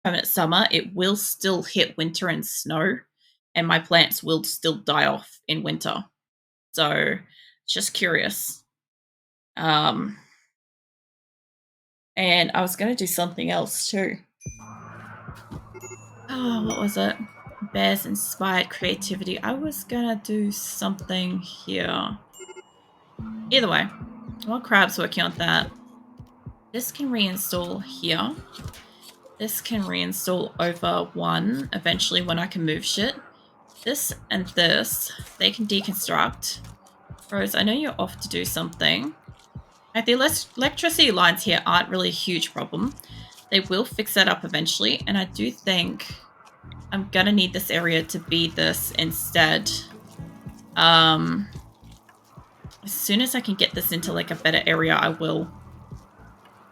permanent summer, it will still hit winter and snow, and my plants will still die off in winter. So, just curious. Um, and I was going to do something else too. Oh, what was it? Bears inspired creativity. I was going to do something here. Either way, while Crab's working on that, this can reinstall here. This can reinstall over one eventually when I can move shit. This and this, they can deconstruct. Rose, I know you're off to do something. Like the electricity lines here aren't really a huge problem. They will fix that up eventually, and I do think I'm gonna need this area to be this instead. As soon as I can get this into like a better area, I will.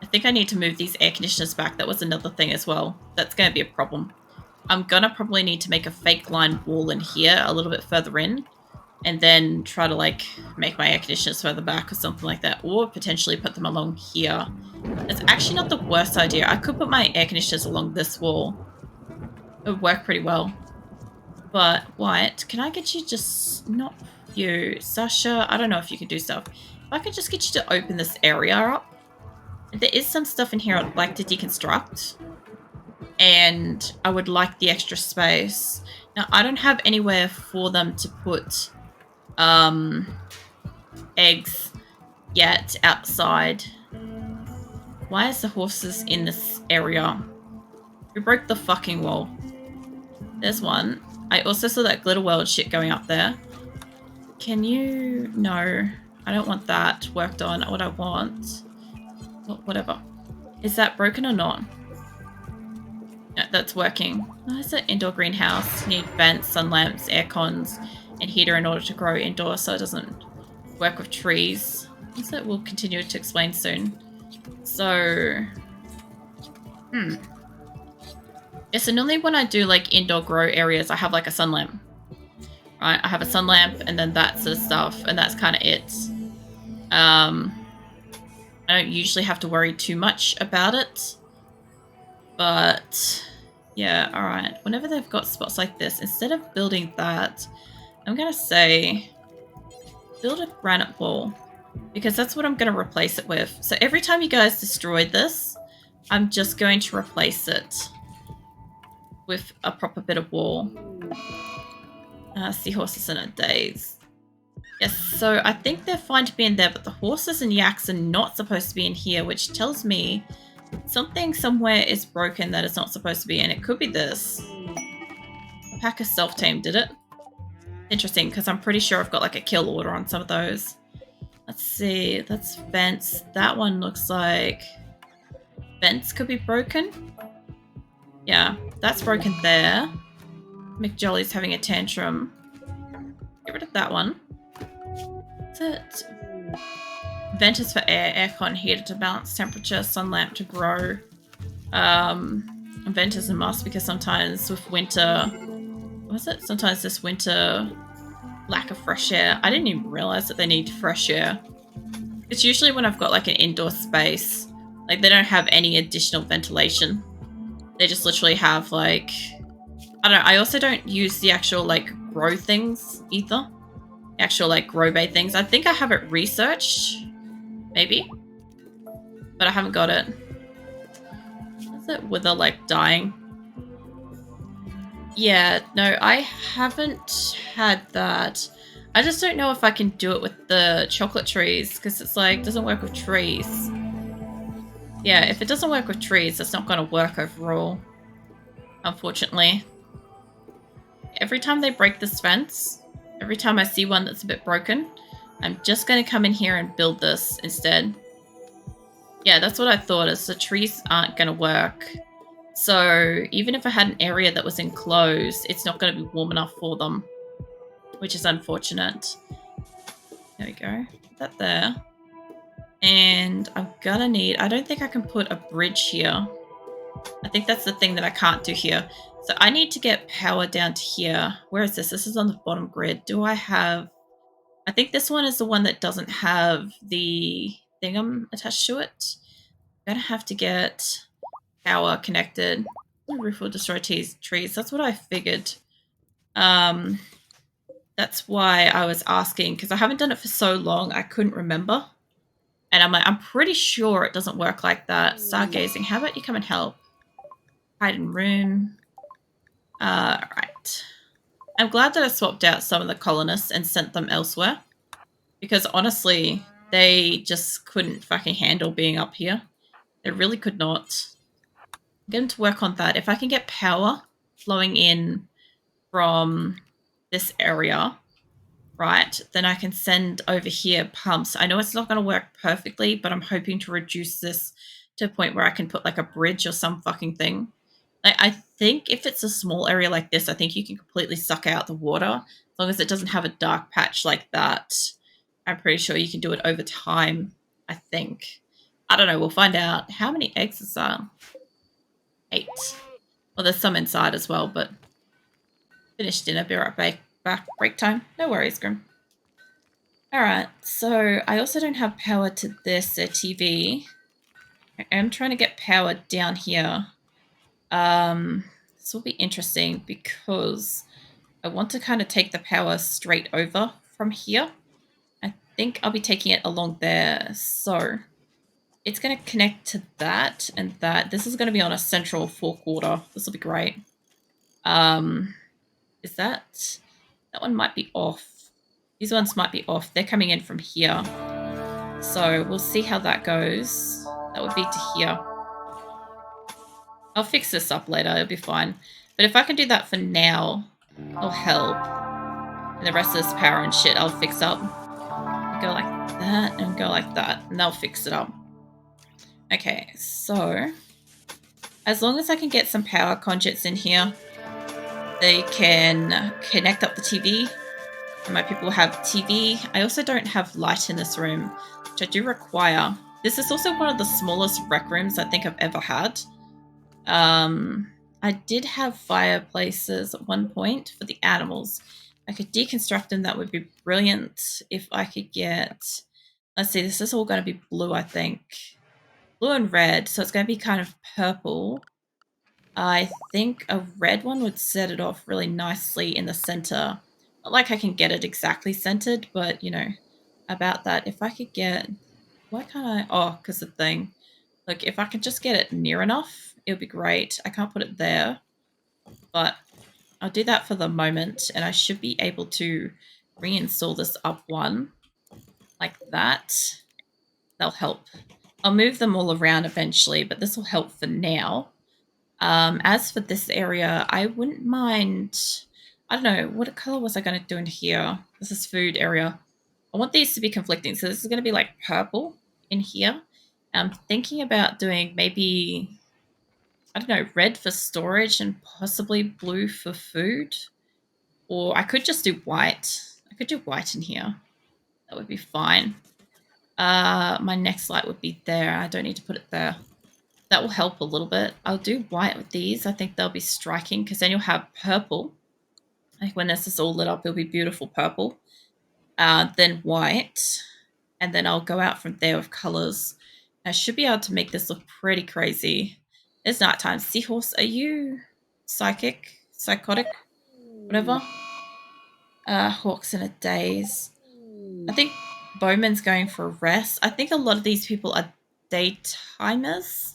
I think I need to move these air conditioners back. That was another thing as well. That's gonna be a problem. I'm gonna probably need to make a fake line wall in here a little bit further in, and then try to like make my air conditioners further back or something like that, or potentially put them along here. It's actually not the worst idea. I could put my air conditioners along this wall. It would work pretty well. But White, can I get you just not you, Sasha? I don't know if you can do stuff. If I could just get you to open this area up. There is some stuff in here I'd like to deconstruct, and I would like the extra space. Now I don't have anywhere for them to put eggs yet outside. Why is the horses in this area? Who broke the fucking wall? There's one. I also saw that Glitter World shit going up there. Can you... No. I don't want that worked on. What I want... Well, whatever. Is that broken or not? No, that's working. Oh, it's an indoor greenhouse. You need vents, sun lamps, air cons, and heater in order to grow indoors so it doesn't work with trees. That we'll continue to explain soon. So... Yeah, so normally when I do like indoor grow areas, I have like a sun lamp. Right, I have a sun lamp and then that sort of stuff, and that's kind of it. I don't usually have to worry too much about it. But yeah, alright. Whenever they've got spots like this, instead of building that, I'm gonna say build a granite wall, because that's what I'm gonna replace it with. So every time you guys destroy this, I'm just going to replace it with a proper bit of wall. Seahorses in a daze. Yes, so I think they're fine to be in there, but the horses and yaks are not supposed to be in here, which tells me something somewhere is broken that is not supposed to be in. It could be this. Packer self-tame did it. Interesting, because I'm pretty sure I've got like a kill order on some of those. Let's see, that's vents. That one looks like vents could be broken. Yeah, that's broken there. McJolly's having a tantrum. Get rid of that one. That's it. Vent is for air, aircon, heater to balance temperature, sun lamp to grow. Vent is a must because sometimes with winter... What was it? Sometimes this winter lack of fresh air. I didn't even realize that they need fresh air. It's usually when I've got like an indoor space. Like they don't have any additional ventilation. They just literally have like... I don't know, I also don't use the actual like grow things either. The actual like grow bay things. I think I have it researched. Maybe. But I haven't got it. Is it wither like dying? Yeah, no, I haven't had that. I just don't know if I can do it with the chocolate trees, because it's like, doesn't work with trees. Yeah, if it doesn't work with trees, it's not going to work overall. Unfortunately. Every time they break this fence, every time I see one that's a bit broken, I'm just going to come in here and build this instead. Yeah, that's what I thought, is the trees aren't going to work. So even if I had an area that was enclosed, it's not going to be warm enough for them, which is unfortunate. There we go. Put that there. And I'm going to need... I don't think I can put a bridge here. I think that's the thing that I can't do here. So I need to get power down to here. Where is this? This is on the bottom grid. Do I have... I think this one is the one that doesn't have the thingam attached to it. I'm going to have to get power connected. The roof will destroy trees. That's what I figured. That's why I was asking, because I haven't done it for so long, I couldn't remember. And I'm like, I'm pretty sure it doesn't work like that. Stargazing. How about you come and help? Hide in room. Right. I'm glad that I swapped out some of the colonists and sent them elsewhere. Because honestly, they just couldn't fucking handle being up here. They really could not. Get them to work on that. If I can get power flowing in from this area, right, then I can send over here pumps. I know it's not going to work perfectly, but I'm hoping to reduce this to a point where I can put like a bridge or some fucking thing. I think if it's a small area like this, I think you can completely suck out the water as long as it doesn't have a dark patch like that. I'm pretty sure you can do it over time, I think. I don't know. We'll find out. How many eggs is that? 8. Well, there's some inside as well, but finish dinner. Be right back. Break time. No worries, Grim. Alright, so I also don't have power to this TV. I am trying to get power down here. This will be interesting because I want to kind of take the power straight over from here. I think I'll be taking it along there. So it's going to connect to that and that. This is going to be on a central 4-quarter. This will be great. Is that one might be off. These ones might be off. They're coming in from here. So we'll see how that goes. That would be to here. I'll fix this up later. It'll be fine. But if I can do that for now, it'll help. And the rest of this power and shit I'll fix up. Go like that and go like that. And they'll fix it up. Okay, so as long as I can get some power conduits in here, they can connect up the TV. And my people have TV. I also don't have light in this room, which I do require. This is also one of the smallest rec rooms I think I've ever had. I did have fireplaces at one point for the animals. I could deconstruct them. That would be brilliant if I could get... Let's see, this is all going to be blue, I think. Blue and red, so it's going to be kind of purple. I think a red one would set it off really nicely in the center. Not like I can get it exactly centered, but, you know, about that. If I could get... Why can't I... Oh, because the thing. Look, if I could just get it near enough, it would be great. I can't put it there, but I'll do that for the moment, and I should be able to reinstall this up one like that. That'll help. I'll move them all around eventually, but this will help for now. As for this area, I wouldn't mind... I don't know, what color was I going to do in here? This is food area. I want these to be conflicting, so this is going to be like purple in here. I'm thinking about doing maybe, I don't know, red for storage and possibly blue for food. Or I could just do white. I could do white in here. That would be fine. My next light would be there. I don't need to put it there. That will help a little bit. I'll do white with these. I think they'll be striking because then you'll have purple. Like when this is all lit up, it'll be beautiful purple. Then white. And then I'll go out from there with colors. I should be able to make this look pretty crazy. It's nighttime. Seahorse, are you psychic? Psychotic? Whatever? Hawk's in a daze. I think Bowman's going for a rest. I think a lot of these people are daytimers.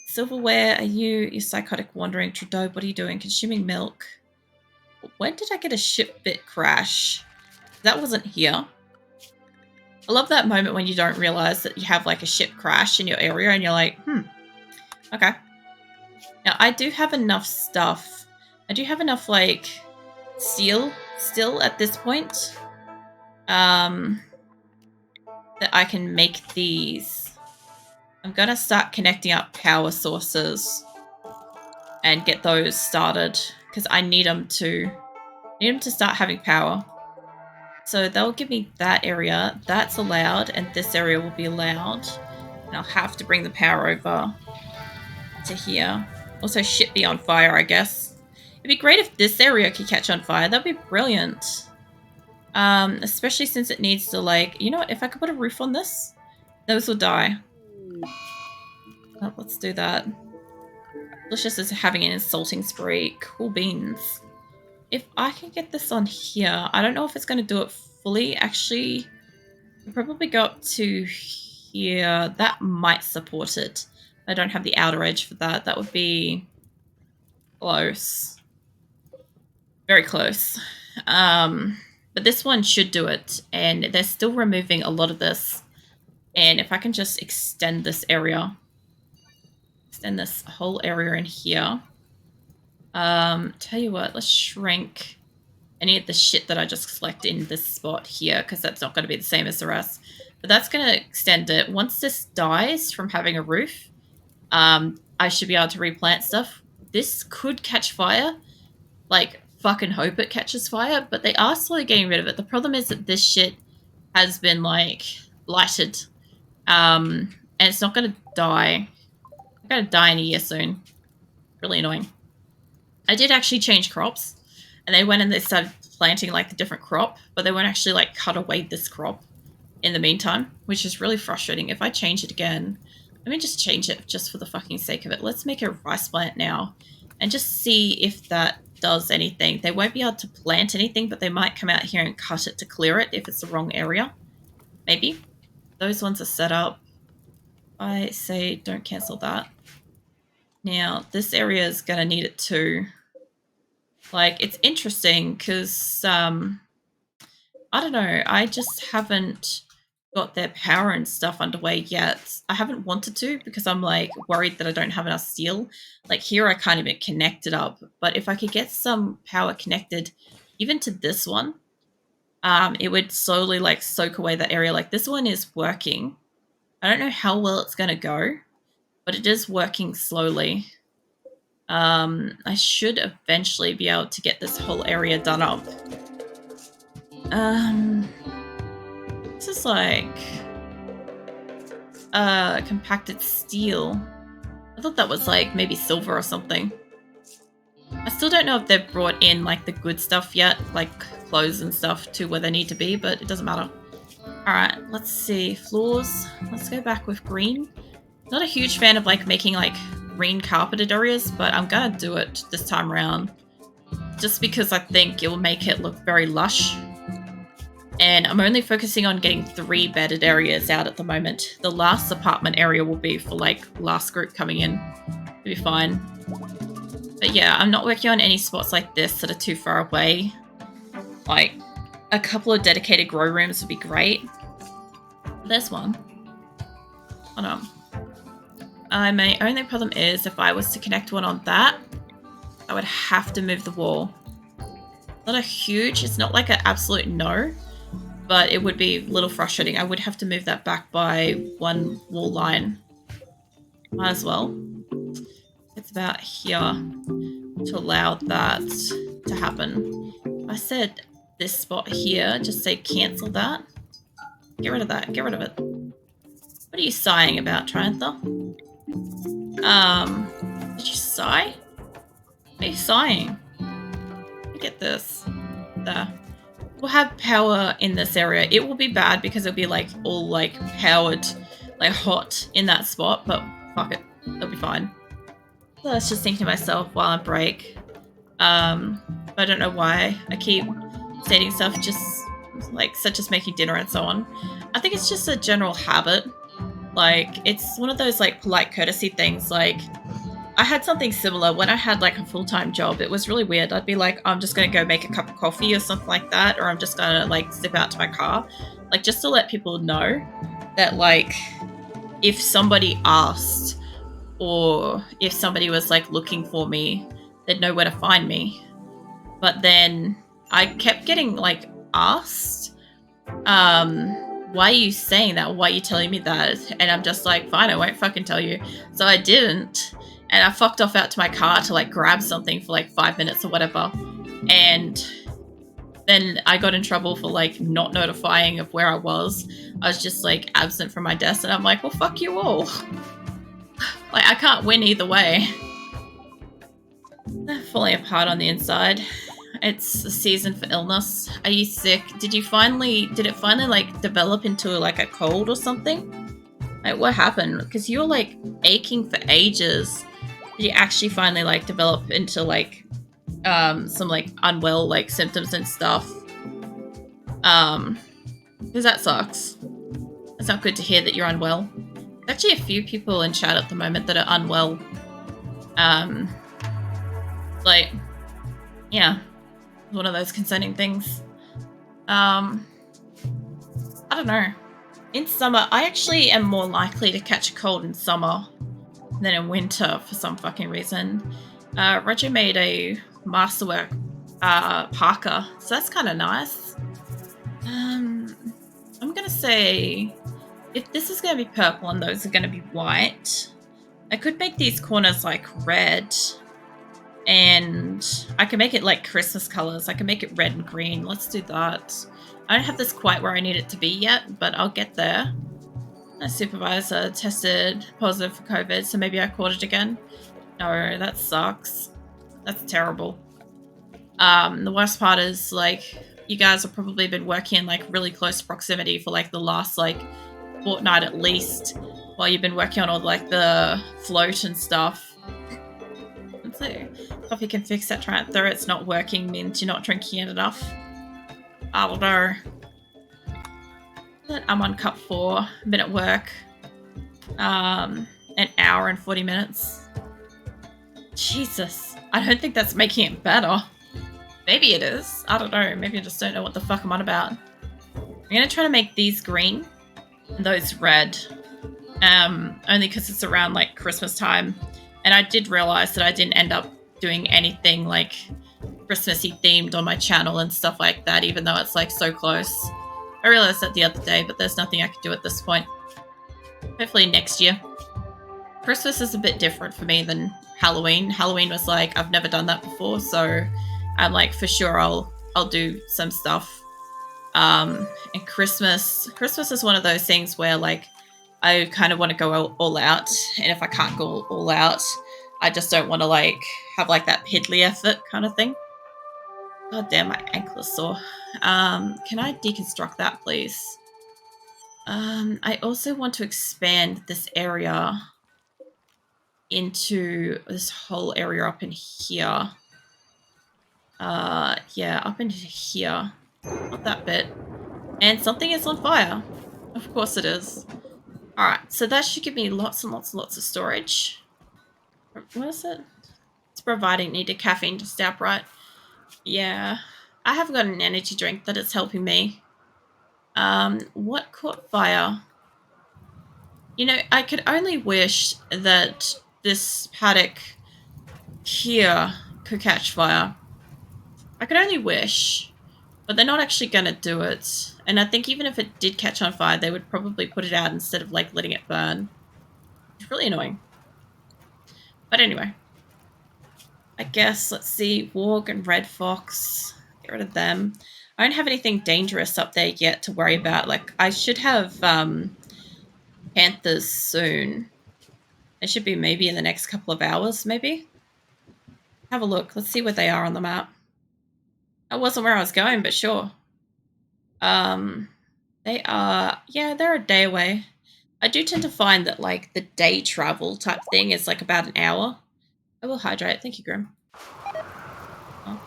Silverware, are you psychotic wandering? Trudeau, what are you doing? Consuming milk. When did I get a ship bit crash? That wasn't here. I love that moment when you don't realize that you have like a ship crash in your area and you're like, okay. Now I do have enough stuff. I do have enough like steel still at this point that I can make these. I'm gonna start connecting up power sources and get those started because I need them to start having power. So they'll give me that area. That's allowed, and this area will be allowed. And I'll have to bring the power over to here. Also, shit be on fire, I guess. It'd be great if this area could catch on fire. That'd be brilliant. Especially since it needs to, like... You know what? If I could put a roof on this, those will die. Oh, let's do that. Delicious is having an insulting spree. Cool beans. If I can get this on here, I don't know if it's going to do it fully. Actually, I'll probably go up to here. That might support it. I don't have the outer edge for that. That would be close. Very close. But this one should do it. And they're still removing a lot of this. And if I can just extend this area, extend this whole area in here. Tell you what, let's shrink any of the shit that I just selected in this spot here, because that's not going to be the same as the rest. But that's going to extend it. Once this dies from having a roof, I should be able to replant stuff. This could catch fire. Like, fucking hope it catches fire, but they are slowly getting rid of it. The problem is that this shit has been, like, lighted. And it's not going to die. It's going to die in a year soon. Really annoying. I did actually change crops, and they went and they started planting like a different crop, but they won't actually like cut away this crop in the meantime, which is really frustrating. If I change it again, let me just change it just for the fucking sake of it. Let's make a rice plant now and just see if that does anything. They won't be able to plant anything, but they might come out here and cut it to clear it if it's the wrong area. Maybe. Those ones are set up. I say don't cancel that. Now, this area is going to need it too. Like, it's interesting because, I don't know, I just haven't got their power and stuff underway yet. I haven't wanted to because I'm, like, worried that I don't have enough steel. Like, here I can't even connect it up. But if I could get some power connected, even to this one, it would slowly, like, soak away that area. Like, this one is working. I don't know how well it's going to go, but it is working slowly. I should eventually be able to get this whole area done up. This is like compacted steel. I thought that was like maybe silver or something. I still don't know if they've brought in like the good stuff yet, like clothes and stuff to where they need to be, but it doesn't matter. Alright, let's see. Floors. Let's go back with green. Not a huge fan of like making like green carpeted areas, but I'm gonna do it this time around just because I think it will make it look very lush. And I'm only focusing on getting 3 bedded areas out at the moment. The last apartment area will be for like last group coming in. It'll be fine. But yeah, I'm not working on any spots like this that are too far away. Like a couple of dedicated grow rooms would be great. There's one. Hold on. My only problem is if I was to connect one on that, I would have to move the wall. Not a huge, it's not like an absolute no, but it would be a little frustrating. I would have to move that back by 1 wall line. Might as well. It's about here to allow that to happen. I said this spot here, just say cancel that. Get rid of that, get rid of it. What are you sighing about, Triantha? Did you sigh? What are you sighing? Look at this. There. We'll have power in this area. It will be bad because it'll be like all like powered, like hot in that spot, but fuck it. It'll be fine. So I was just thinking to myself while on break. I don't know why I keep stating stuff just like such as making dinner and so on. I think it's just a general habit. Like, it's one of those, like, polite courtesy things. Like, I had something similar when I had, like, a full-time job. It was really weird. I'd be like, I'm just going to go make a cup of coffee or something like that, or I'm just going to, like, step out to my car. Like, just to let people know that, like, if somebody asked or if somebody was, like, looking for me, they'd know where to find me. But then I kept getting, like, asked, why are you saying that? Why are you telling me that? And I'm just like, fine, I won't fucking tell you. So I didn't. And I fucked off out to my car to like grab something for like 5 minutes or whatever. And then I got in trouble for like not notifying of where I was. I was just like absent from my desk and I'm like, well, fuck you all. Like, I can't win either way. They're falling apart on the inside. It's the season for illness. Are you sick? Did it finally like develop into like a cold or something? Like, what happened? Because you were like aching for ages. you actually finally like develop into like some like unwell like symptoms and stuff. Because that sucks. It's not good to hear that you're unwell. There's actually a few people in chat at the moment that are unwell. Like, yeah, one of those concerning things. I don't know. In summer, I actually am more likely to catch a cold in summer than in winter for some fucking reason. Roger made a masterwork parka, so that's kind of nice. I'm gonna say if this is gonna be purple and those are gonna be white, I could make these corners like red, and I can make it like Christmas colors. I can make it red and green. Let's do that. I don't have this quite where I need it to be yet, but I'll get there. My supervisor tested positive for COVID, so maybe I caught it again. No, that sucks. That's terrible. The worst part is like you guys have probably been working in like really close proximity for like the last like fortnight at least, while you've been working on all like the float and stuff. Let's see. Coffee can fix that transfer. It's not working means you're not drinking it enough. I don't know. I'm on cup 4. I've been at work. An hour and 40 minutes. Jesus. I don't think that's making it better. Maybe it is. I don't know. Maybe I just don't know what the fuck I'm on about. I'm gonna try to make these green and those red. Only because it's around like Christmas time. And I did realize that I didn't end up doing anything like Christmassy themed on my channel and stuff like that, even though it's like so close. I realized that the other day, but there's nothing I can do at this point. Hopefully next year. Christmas is a bit different for me than Halloween. Halloween was like, I've never done that before, so I'm like, for sure I'll do some stuff. And Christmas is one of those things where like I kind of want to go all out, and if I can't go all out, I just don't want to like have like that piddly effort kind of thing. God damn, my ankle is sore. Can I deconstruct that, please? I also want to expand this area into this whole area up in here. Yeah, up into here. Not that bit. And something is on fire. Of course it is. Alright, so that should give me lots and lots and lots of storage. What is it? It's providing needed caffeine to stay upright. Yeah. I have got an energy drink that is helping me. What caught fire? You know, I could only wish that this paddock here could catch fire. I could only wish, but they're not actually going to do it. And I think even if it did catch on fire, they would probably put it out instead of like letting it burn. It's really annoying. But anyway, I guess, let's see, Warg and Red Fox, get rid of them. I don't have anything dangerous up there yet to worry about. Like, I should have panthers soon. It should be maybe in the next couple of hours, maybe. Have a look. Let's see where they are on the map. That wasn't where I was going, but sure. They are, yeah, they're a day away. I do tend to find that, like, the day travel type thing is, like, about an hour. I will hydrate. Thank you, Grim. Oh.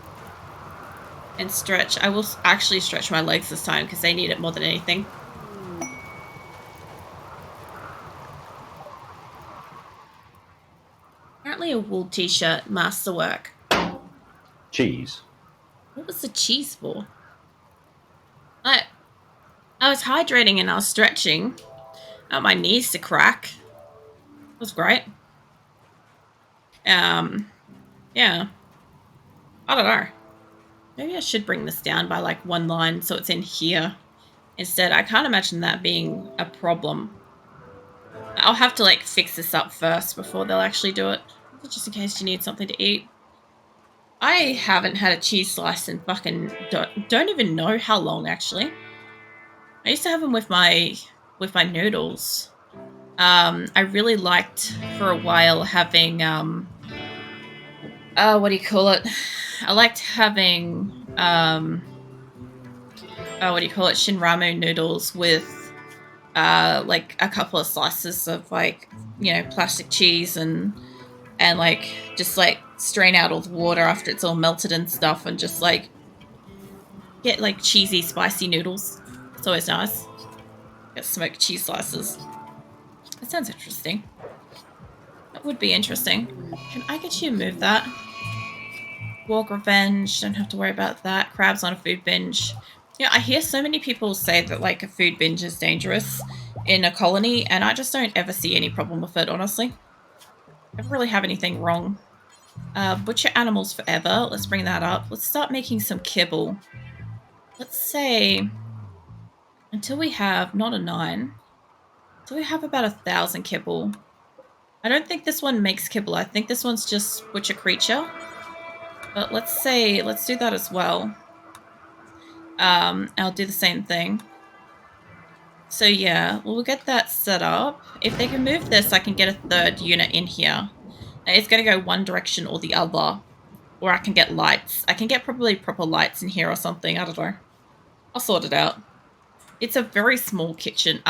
And stretch. I will actually stretch my legs this time because they need it more than anything. Apparently a wool t-shirt, masterwork. Cheese. What was the cheese for? I was hydrating and I was stretching. I want my knees to crack. It was great. Yeah. I don't know. Maybe I should bring this down by like one line so it's in here instead. I can't imagine that being a problem. I'll have to like fix this up first before they'll actually do it. Just in case you need something to eat. I haven't had a cheese slice in fucking don't even know how long actually. I used to have them with my noodles. I really liked for a while having what do you call it? I liked having what do you call it? Shinramu noodles with like a couple of slices of like, you know, plastic cheese and and like just like strain out all the water after it's all melted and stuff, and just like get like cheesy, spicy noodles. It's always nice. Get smoked cheese slices. That sounds interesting. That would be interesting. Can I get you to move that? Walk revenge. Don't have to worry about that. Crabs on a food binge. Yeah, I hear so many people say that like a food binge is dangerous in a colony, and I just don't ever see any problem with it, honestly. I don't really have anything wrong. Butcher animals forever. Let's bring that up. Let's start making some kibble. Let's say until we have not a 9. So we have about 1,000 kibble. I don't think this one makes kibble. I think this one's just butcher creature. But let's do that as well. I'll do the same thing. So yeah, we'll get that set up. If they can move this, I can get a 3rd unit in here. Now, it's going to go one direction or the other. Or I can get lights. I can get probably proper lights in here or something. I don't know. I'll sort it out. It's a very small kitchen.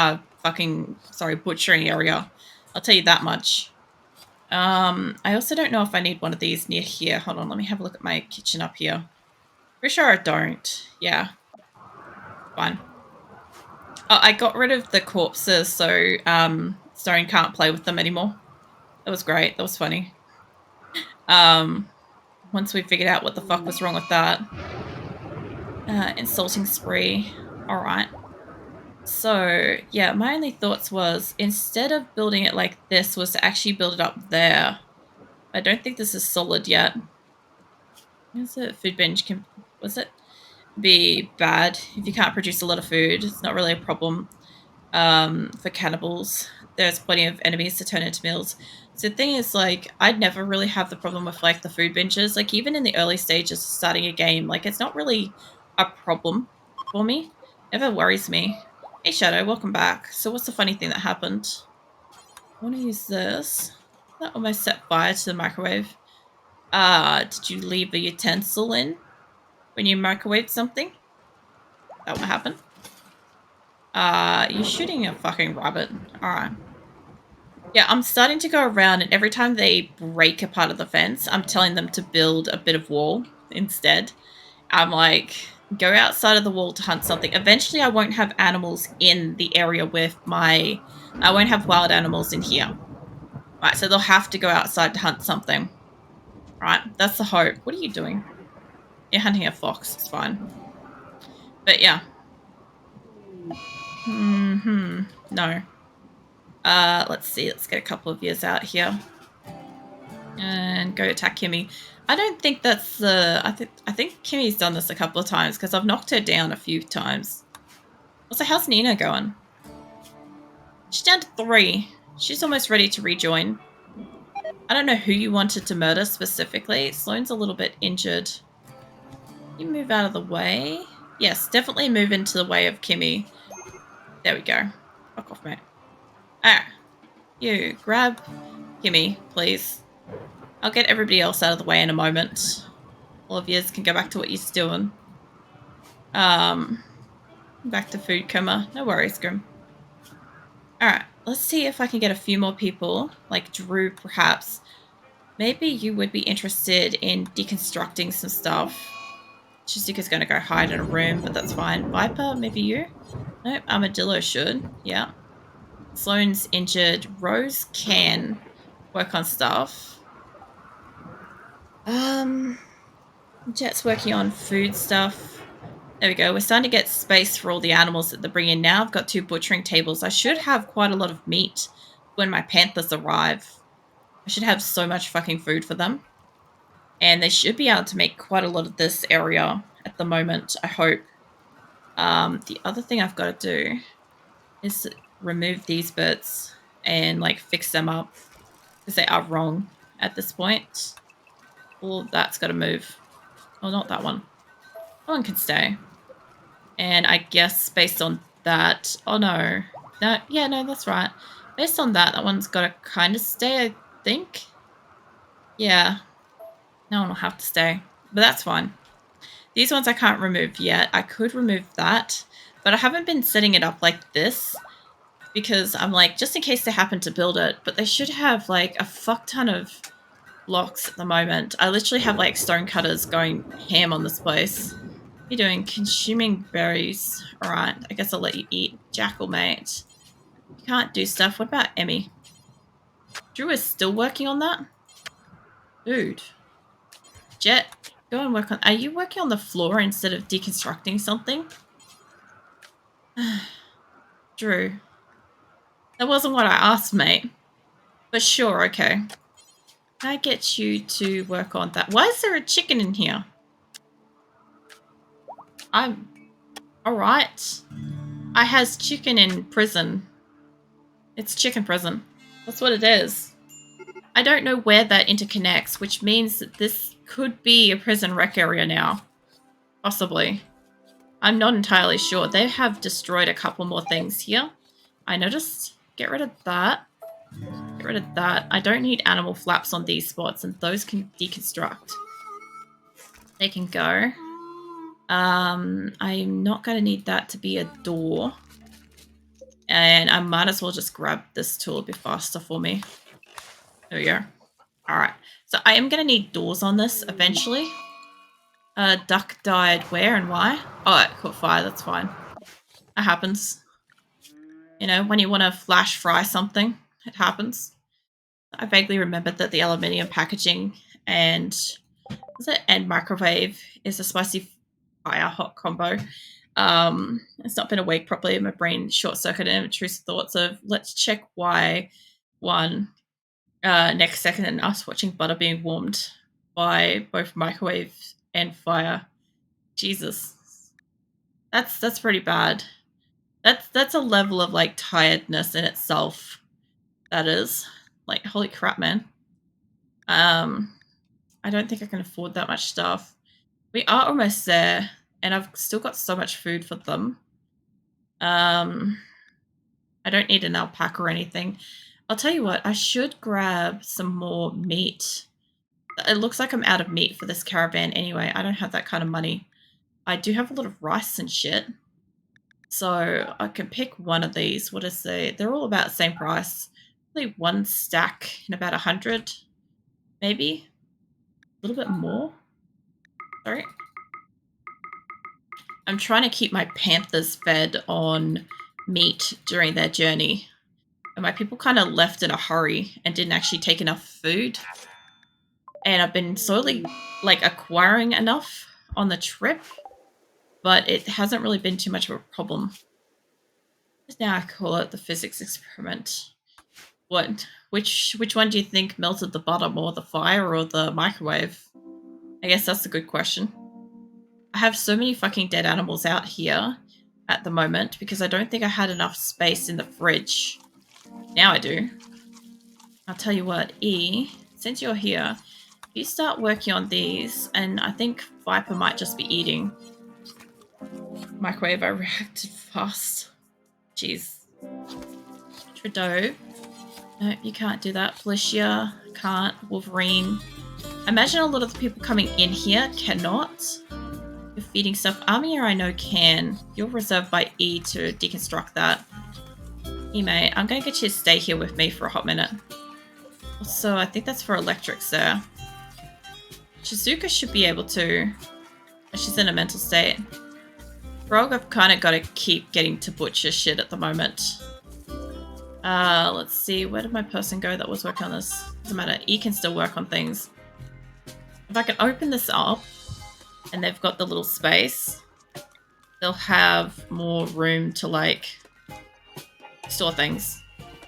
Butchering area. I'll tell you that much. I also don't know if I need one of these near here. Hold on, let me have a look at my kitchen up here. Pretty sure I don't. Yeah. Fine. Oh, I got rid of the corpses, so Stone can't play with them anymore. That was great. That was funny. Once we figured out what the fuck was wrong with that. Insulting spree. Alright. So, yeah, my only thoughts was, instead of building it like this, was to actually build it up there. I don't think this is solid yet. Is it food binge? Was it be bad if you can't produce a lot of food? It's not really a problem for cannibals. There's plenty of enemies to turn into meals. So the thing is, like, I'd never really have the problem with, like, the food binges. Like, even in the early stages of starting a game, like, it's not really a problem for me. Never worries me. Hey, Shadow, welcome back. So what's the funny thing that happened? I want to use this. That almost set fire to the microwave. Did you leave a utensil in when you microwaved something? That what happened? You're shooting a fucking rabbit. Alright. Yeah, I'm starting to go around, and every time they break a part of the fence, I'm telling them to build a bit of wall instead. I'm like, go outside of the wall to hunt something. Eventually, I won't have animals in the area with I won't have wild animals in here. Right, so they'll have to go outside to hunt something. Right, that's the hope. What are you doing? You're hunting a fox. It's fine. But yeah. No. Let's see. Let's get a couple of years out here. And go attack Kimmy. I don't think that's the... I think Kimmy's done this a couple of times, because I've knocked her down a few times. Also, how's Nina going? She's down to 3. She's almost ready to rejoin. I don't know who you wanted to murder specifically. Sloane's a little bit injured. You move out of the way. Yes, definitely move into the way of Kimmy. There we go. Fuck off, mate. Alright. You, grab Kimmy, please. I'll get everybody else out of the way in a moment. All of you can go back to what you're doing. Back to food coma. No worries, Grim. Alright, let's see if I can get a few more people. Like Drew, perhaps. Maybe you would be interested in deconstructing some stuff. Chizika's going to go hide in a room, but that's fine. Viper, maybe you? Nope, Armadillo should. Yeah. Sloane's injured. Rose can work on stuff. Jet's working on food stuff. There we go. We're starting to get space for all the animals that they're bringing now. I've got 2 butchering tables. I should have quite a lot of meat when my panthers arrive. I should have so much fucking food for them. And they should be able to make quite a lot of this area at the moment, I hope. The other thing I've got to do is remove these bits and, like, fix them up, because they are wrong at this point. All of that's got to move. Oh, not that one. That one can stay. And I guess based on that... Oh, no. No, yeah, no, that's right. Based on that, that one's got to kind of stay, I think. Yeah. That one will have to stay. But that's fine. These ones I can't remove yet. I could remove that. But I haven't been setting it up like this, because I'm like, just in case they happen to build it. But they should have, like, a fuck ton of blocks at the moment. I literally have like stone cutters going ham on this place. What are you doing? Consuming berries. Alright, I guess I'll let you eat. Jackal, mate. You can't do stuff. What about Emmy? Drew is still working on that? Dude. Jet, go and work on... Are you working on the floor instead of deconstructing something? Drew. That wasn't what I asked, mate. But sure, okay. Can I get you to work on that? Why is there a chicken in here? I'm... Alright. I has chicken in prison. It's chicken prison. That's what it is. I don't know where that interconnects, which means that this could be a prison rec area now. Possibly. I'm not entirely sure. They have destroyed a couple more things here. I noticed. Get rid of that. Get rid of that. I don't need animal flaps on these spots, and those can deconstruct. They can go. I'm not going to need that to be a door. And I might as well just grab this tool a bit faster for me. There we go. Alright. So I am going to need doors on this eventually. Duck died where and why? Oh, it caught fire. That's fine. That happens. You know, when you want to flash fry something, it happens. I vaguely remembered that the aluminium packaging and microwave is a spicy fire hot combo. It's not been awake properly. My brain short-circuited intrusive thoughts of let's check why one next second and us watching butter being warmed by both microwave and fire. Jesus. That's pretty bad. That's a level of like tiredness in itself. That is. Like, holy crap, man. I don't think I can afford that much stuff. We are almost there, and I've still got so much food for them. I don't need an alpaca or anything. I'll tell you what, I should grab some more meat. It looks like I'm out of meat for this caravan anyway. I don't have that kind of money. I do have a lot of rice and shit. So I can pick one of these. What is they're all about the same price. Probably one stack in about 100. Maybe. A little bit more. Sorry. I'm trying to keep my panthers fed on meat during their journey. And my people kind of left in a hurry and didn't actually take enough food. And I've been slowly, like, acquiring enough on the trip. But it hasn't really been too much of a problem. Now I call it the physics experiment. What? Which one do you think melted the butter more, the fire or the microwave? I guess that's a good question. I have so many fucking dead animals out here at the moment because I don't think I had enough space in the fridge. Now I do. I'll tell you what, E, since you're here, you start working on these, and I think Viper might just be eating. Microwave, I reacted fast. Jeez. Trudeau. No, you can't do that. Felicia, can't. Wolverine. I imagine a lot of the people coming in here cannot. You're feeding stuff. Amir, I know, can. You're reserved by E to deconstruct that. E, mate, I'm going to get you to stay here with me for a hot minute. Also, I think that's for electrics there. Shizuka should be able to. She's in a mental state. Frog, I've kind of got to keep getting to butcher shit at the moment. Let's see. Where did my person go that was working on this? Doesn't matter. E can still work on things. If I can open this up, and they've got the little space, they'll have more room to, like, store things.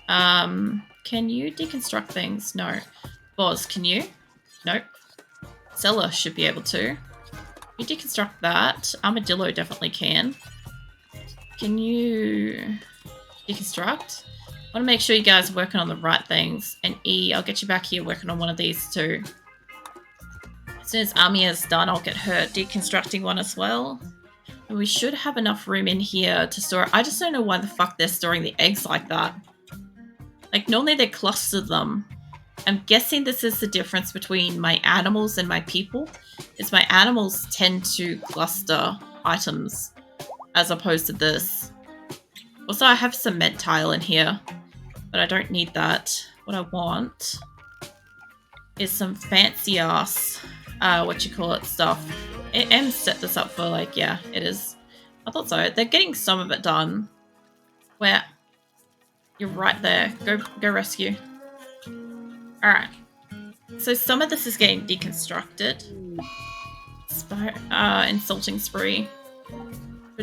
Can you deconstruct things? No. Boz, can you? Nope. Seller should be able to. You deconstruct that. Armadillo definitely can. Can you deconstruct? I want to make sure you guys are working on the right things. And E, I'll get you back here working on one of these too. As soon as Amia's done, I'll get her deconstructing one as well. And we should have enough room in here to store. I just don't know why the fuck they're storing the eggs like that. Like, normally they cluster them. I'm guessing this is the difference between my animals and my people. Is my animals tend to cluster items as opposed to this. Also, I have cement tile in here, but I don't need that. What I want is some fancy ass, stuff. M set this up for, like, yeah, it is. I thought so. They're getting some of it done. Where? You're right there. Go rescue. Alright. So some of this is getting deconstructed. Insulting spree.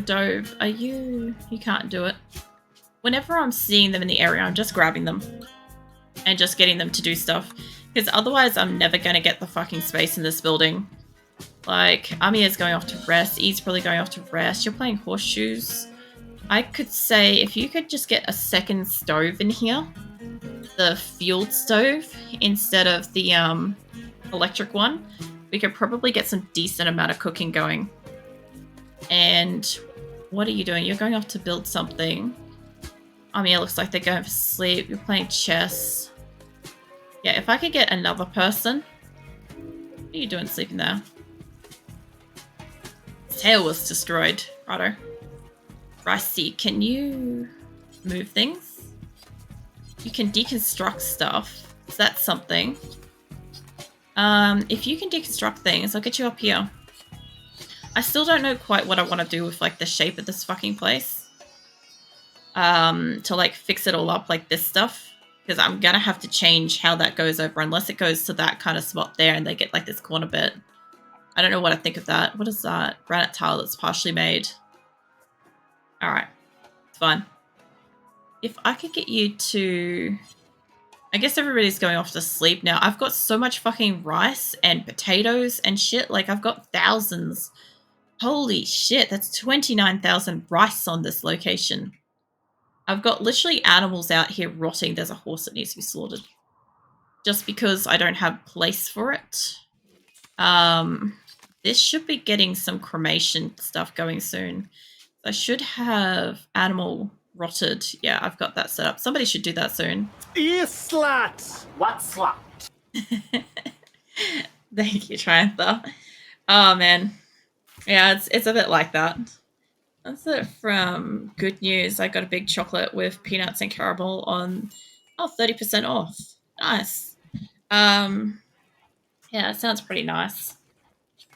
Dove, are you... You can't do it. Whenever I'm seeing them in the area, I'm just grabbing them. And just getting them to do stuff. Because otherwise I'm never going to get the fucking space in this building. Like, Amiya's going off to rest. E's probably going off to rest. You're playing horseshoes. I could say if you could just get a second stove in here. The fueled stove instead of the electric one. We could probably get some decent amount of cooking going. And what are you doing? You're going off to build something. Amiya looks like they're going for sleep. You're playing chess. Yeah, if I could get another person. What are you doing sleeping there? His tail was destroyed. Righto. Ricey, can you move things? You can deconstruct stuff. So that's something. If you can deconstruct things, I'll get you up here. I still don't know quite what I want to do with, like, the shape of this fucking place. To, like, fix it all up, like this stuff. Because I'm gonna have to change how that goes over, unless it goes to that kind of spot there and they get, like, this corner bit. I don't know what I think of that. What is that? Granite tile that's partially made. Alright. It's fine. If I could get you to... I guess everybody's going off to sleep now. I've got so much fucking rice and potatoes and shit. Like, I've got thousands. Holy shit, that's 29,000 rice on this location. I've got literally animals out here rotting. There's a horse that needs to be slaughtered. Just because I don't have place for it. This should be getting some cremation stuff going soon. I should have animal rotted. Yeah, I've got that set up. Somebody should do that soon. Slut! What slut? Thank you, Triantha. Oh, man. Yeah, it's a bit like that. That's it from Good News. I got a big chocolate with peanuts and caramel on 30% off. Nice. Yeah, it sounds pretty nice.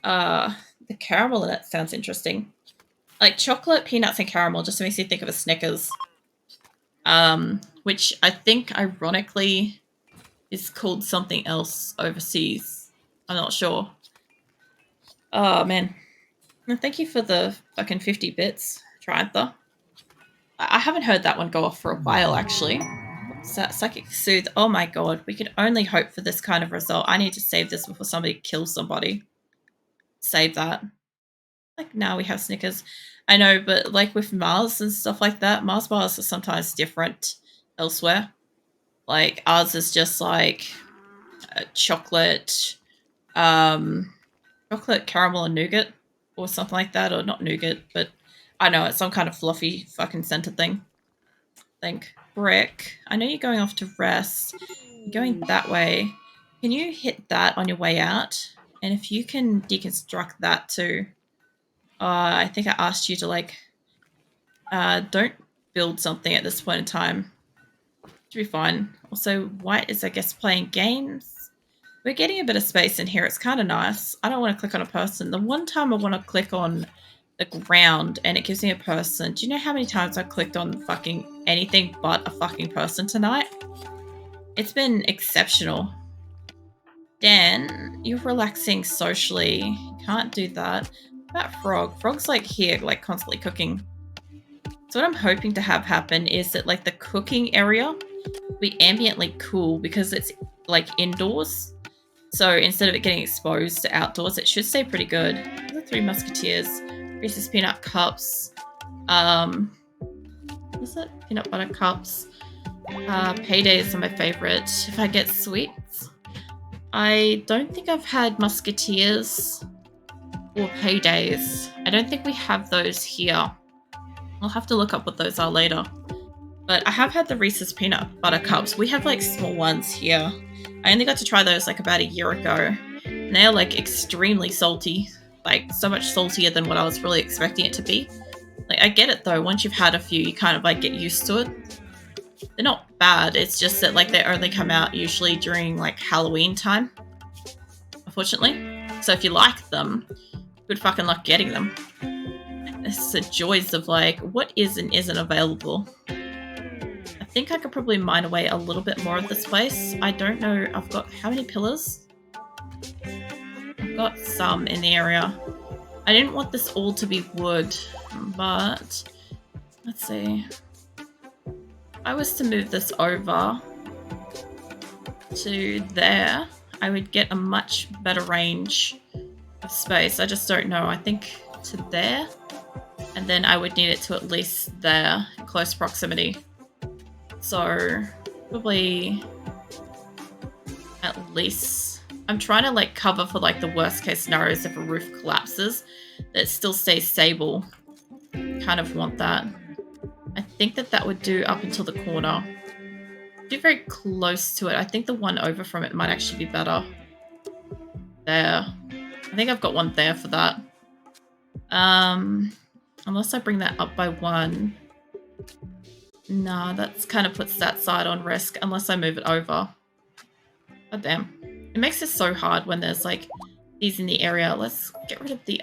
The caramel in it sounds interesting. Like chocolate, peanuts, and caramel just makes you think of a Snickers. Which I think ironically is called something else overseas. I'm not sure. Oh man. Thank you for the fucking 50 bits, Triantha. I haven't heard that one go off for a while, actually. Psychic Soothe. Oh my god, we could only hope for this kind of result. I need to save this before somebody kills somebody. Save that. Like, now we have Snickers. I know, but like with Mars and stuff like that, Mars bars are sometimes different elsewhere. Like, ours is just like chocolate, chocolate, caramel, and nougat. Or something like that, or not nougat, but I know, it's some kind of fluffy fucking scented thing. Think. Brick, I know you're going off to rest. You're going that way. Can you hit that on your way out? And if you can deconstruct that too. I think I asked you to, like, don't build something at this point in time. Should be fine. Also, White is, I guess, playing games. We're getting a bit of space in here. It's kind of nice. I don't want to click on a person. The one time I want to click on the ground and it gives me a person. Do you know how many times I clicked on fucking anything but a fucking person tonight? It's been exceptional. Dan, you're relaxing socially. Can't do that. What about Frog? Frog's like here, like constantly cooking. So what I'm hoping to have happen is that like the cooking area will be ambiently cool because it's like indoors. So instead of it getting exposed to outdoors, it should stay pretty good. The Three Musketeers, Reese's Peanut Cups, what's it? Peanut Butter Cups. Paydays are my favorite. If I get sweets, I don't think I've had Musketeers or Paydays. I don't think we have those here. I'll have to look up what those are later. But I have had the Reese's Peanut Butter Cups. We have like small ones here. I only got to try those like about a year ago. And they're like extremely salty. Like so much saltier than what I was really expecting it to be. Like I get it though, once you've had a few you kind of like get used to it. They're not bad, it's just that like they only come out usually during like Halloween time. unfortunately. So if you like them, good fucking luck getting them. It's the joys of like, what is and isn't available. I think I could probably mine away a little bit more of this place. I don't know, I've got how many pillars? I've got some in the area. I didn't want this all to be wood, but let's see. If I was to move this over to there, I would get a much better range of space. I just don't know. I think to there, and then I would need it to at least there, in close proximity. So probably at least, I'm trying to like cover for like the worst case scenarios if a roof collapses, that it still stays stable. Kind of want that. I think that would do up until the corner. Do very close to it. I think the one over from it might actually be better. There. I think I've got one there for that. Unless I bring that up by one. Nah, that's kind of puts that side on risk unless I move it over. Oh damn. It makes this so hard when there's like these in the area. Let's get rid of the